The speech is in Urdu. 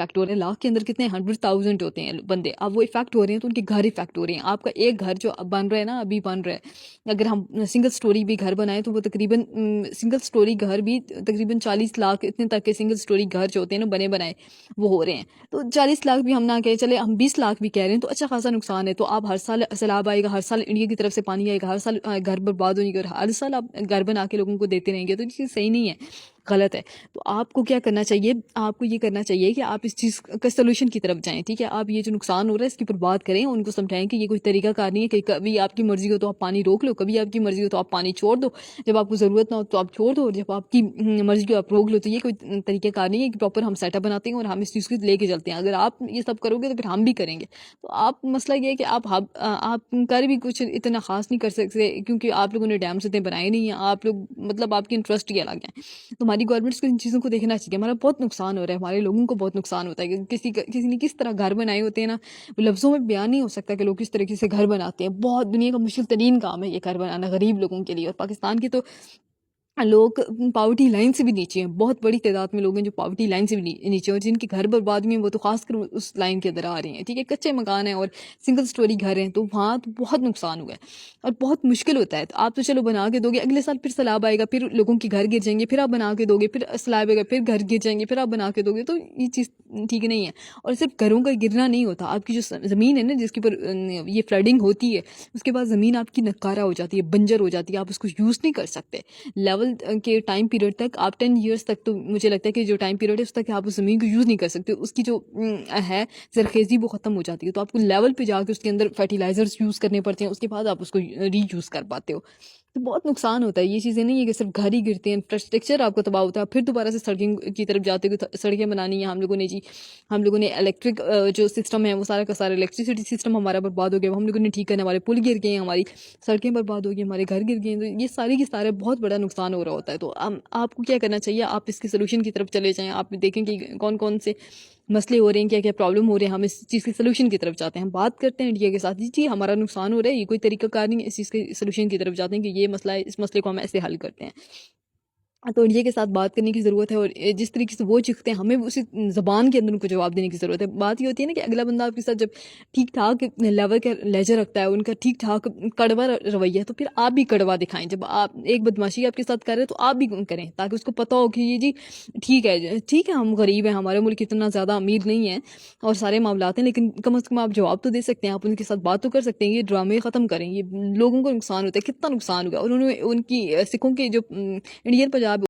افیکٹ ہو رہے ہیں. لاکھ کے اندر کتنے 100,000 ہوتے ہیں بندے. اب وہ افیکٹ ہو رہے ہیں تو ان کے گھر افیکٹ ہو رہے ہیں. آپ کا ایک گھر جو بن رہا ہے نا, ابھی بن رہا ہے, اگر ہم سنگل سٹوری بھی گھر بنائیں تو وہ تقریباً سنگل سٹوری گھر بھی تقریباً 40 لاکھ اتنے تک کے سنگل سٹوری گھر جو ہوتے ہیں نا بنے بنائے وہ ہو رہے ہیں. تو 40 لاکھ بھی ہم نہ کہیں, چلے ہم 20 لاکھ بھی کہہ رہے ہیں تو اچھا خاصا نقصان ہے. تو آپ ہر سال سیلاب آئے گا, ہر سال انڈیا کی طرف سے پانی آئے گا, ہر سال گھر برباد ہونے گا, ہر سال آپ گھر بنا کے لوگوں کو دیتے رہیں گے, تو یہ چیز صحیح نہیں ہے, غلط ہے. تو آپ کو کیا کرنا چاہیے, آپ کو یہ کرنا چاہیے کہ آپ اس چیز کا سولوشن کی طرف جائیں. ٹھیک ہے, آپ یہ جو نقصان ہو رہا ہے اس کی پر بات کریں, ان کو سمجھائیں کہ یہ کوئی طریقہ کار نہیں ہے کہ کبھی آپ کی مرضی ہو تو آپ پانی روک لو, کبھی آپ کی مرضی ہو تو آپ پانی چھوڑ دو, جب آپ کو ضرورت نہ ہو تو آپ چھوڑ دو, اور جب آپ کی مرضی ہو آپ روک لو. تو یہ کوئی طریقہ کار نہیں ہے کہ پراپر ہم سیٹ اپ بناتے ہیں اور ہم اس چیز کو لے کے چلتے ہیں. اگر آپ یہ سب کرو گے تو پھر ہم بھی کریں گے. تو آپ مسئلہ یہ ہے کہ آپ کر بھی کچھ اتنا خاص نہیں کر سکتے کیونکہ آپ لوگوں نے ڈیم اتنے بنائے نہیں ہیں. آپ لوگ مطلب آپ کی انٹرسٹ ہی الگ ہیں. تو ہماری گورنمنٹس کو ان چیزوں کو دیکھنا چاہیے. ہمارا بہت نقصان ہو رہا ہے, ہمارے لوگوں کو بہت نقصان ہوتا ہے کہ کسی نے کس طرح گھر بنائے ہوتے ہیں نا, وہ لفظوں میں بیان نہیں ہو سکتا کہ لوگ کس طریقے سے گھر بناتے ہیں. بہت دنیا کا مشکل ترین کام ہے یہ گھر بنانا غریب لوگوں کے لیے. اور پاکستان کی تو لوگ پاورٹی لائن سے بھی نیچے ہیں, بہت بڑی تعداد میں لوگ ہیں جو پاورٹی لائن سے بھی نیچے ہیں, اور جن کے گھر برباد ہوئے ہیں وہ تو خاص کر اس لائن کے اندر آ رہے ہیں. ٹھیک ہے, کچے مکان ہیں اور سنگل سٹوری گھر ہیں, تو وہاں تو بہت نقصان ہوا ہے اور بہت مشکل ہوتا ہے. تو آپ تو چلو بنا کے دو گے, اگلے سال پھر سیلاب آئے گا, پھر لوگوں کے گھر گر جائیں گے, پھر آپ بنا کے دو گے, پھر سیلاب آئے گا, پھر گھر گر جائیں گے, پھر آپ بنا کے دو گے. تو یہ چیز ٹھیک نہیں ہے. اور صرف گھروں کا گرنا نہیں ہوتا, آپ کی جو زمین ہے نا جس کے اوپر یہ فلڈنگ ہوتی ہے, اس کے بعد زمین آپ کی نکارہ ہو جاتی ہے, بنجر ہو جاتی ہے, آپ اس کو یوز نہیں کر سکتے. لیول کے ٹائم پیریڈ تک آپ 10 ایئرس تک, تو مجھے لگتا ہے کہ جو ٹائم پیریڈ ہے اس تک آپ اس زمین کو یوز نہیں کر سکتے. اس کی جو ہے زرخیزی وہ ختم ہو جاتی ہے. تو آپ کو لیول پہ جا کے اس کے اندر فرٹیلائزرز یوز کرنے پڑتے ہیں, اس کے بعد آپ اس کو ری یوز کر پاتے ہو. تو بہت نقصان ہوتا ہے. یہ چیزیں نہیں ہے کہ صرف گھر ہی گرتے ہیں, انفراسٹرکچر آپ کو تباہ ہوتا ہے, پھر دوبارہ سے سڑکیں کی طرف جاتے ہو, سڑکیں بنانی ہیں ہم لوگوں نے جی, ہم لوگوں نے الیکٹرک جو سسٹم ہے وہ سارا کا سارا الیکٹریسٹی سسٹم ہمارا برباد ہو گیا, ہم لوگوں نے ٹھیک کرنے, ہمارے پل گر گئے ہیں, ہماری سڑکیں برباد ہو گئی, ہمارے گھر گر گئے ہیں. تو یہ ساری کی سارے بہت بڑا نقصان ہو رہا ہوتا ہے. تو آپ کو کیا کرنا چاہیے, آپ اس کے سولوشن کی طرف چلے جائیں. آپ دیکھیں کہ کون کون سے مسئلے ہو رہے ہیں, کیا کیا پرابلم ہو رہے ہیں, ہم اس چیز کے سولوشن کی طرف جاتے ہیں. ہم بات کرتے ہیں انڈیا کے ساتھ, جی ہمارا نقصان ہو رہا ہے, یہ کوئی طریقہ کار نہیں ہے, اس چیز کے سولوشن کی طرف جاتے ہیں کہ یہ مسئلہ ہے, اس مسئلے کو ہم ایسے حل کرتے ہیں. تو انڈیا کے ساتھ بات کرنے کی ضرورت ہے, اور جس طریقے سے وہ چیختے ہیں ہمیں اسی زبان کے اندر ان کو جواب دینے کی ضرورت ہے. بات یہ ہوتی ہے نا کہ اگلا بندہ آپ کے ساتھ جب ٹھیک ٹھاک لیول کا لہجہ رکھتا ہے, ان کا ٹھیک ٹھاک کڑوا رویہ, تو پھر آپ بھی کڑوا دکھائیں. جب آپ ایک بدماشی آپ کے ساتھ کر رہے ہیں تو آپ بھی کریں, تاکہ اس کو پتہ ہو کہ یہ جی ٹھیک ہے, ہم غریب ہیں, ہمارے ملک اتنا زیادہ امیر نہیں ہے اور سارے معاملات ہیں, لیکن کم از کم آپ جواب تو دے سکتے ہیں, آپ ان کے ساتھ بات تو کر سکتے ہیں. یہ ڈرامے ختم کریں, یہ لوگوں کو نقصان ہوتا ہے, کتنا نقصان ہوگا. اور انہوں نے ان کی سکھوں کے جو انڈین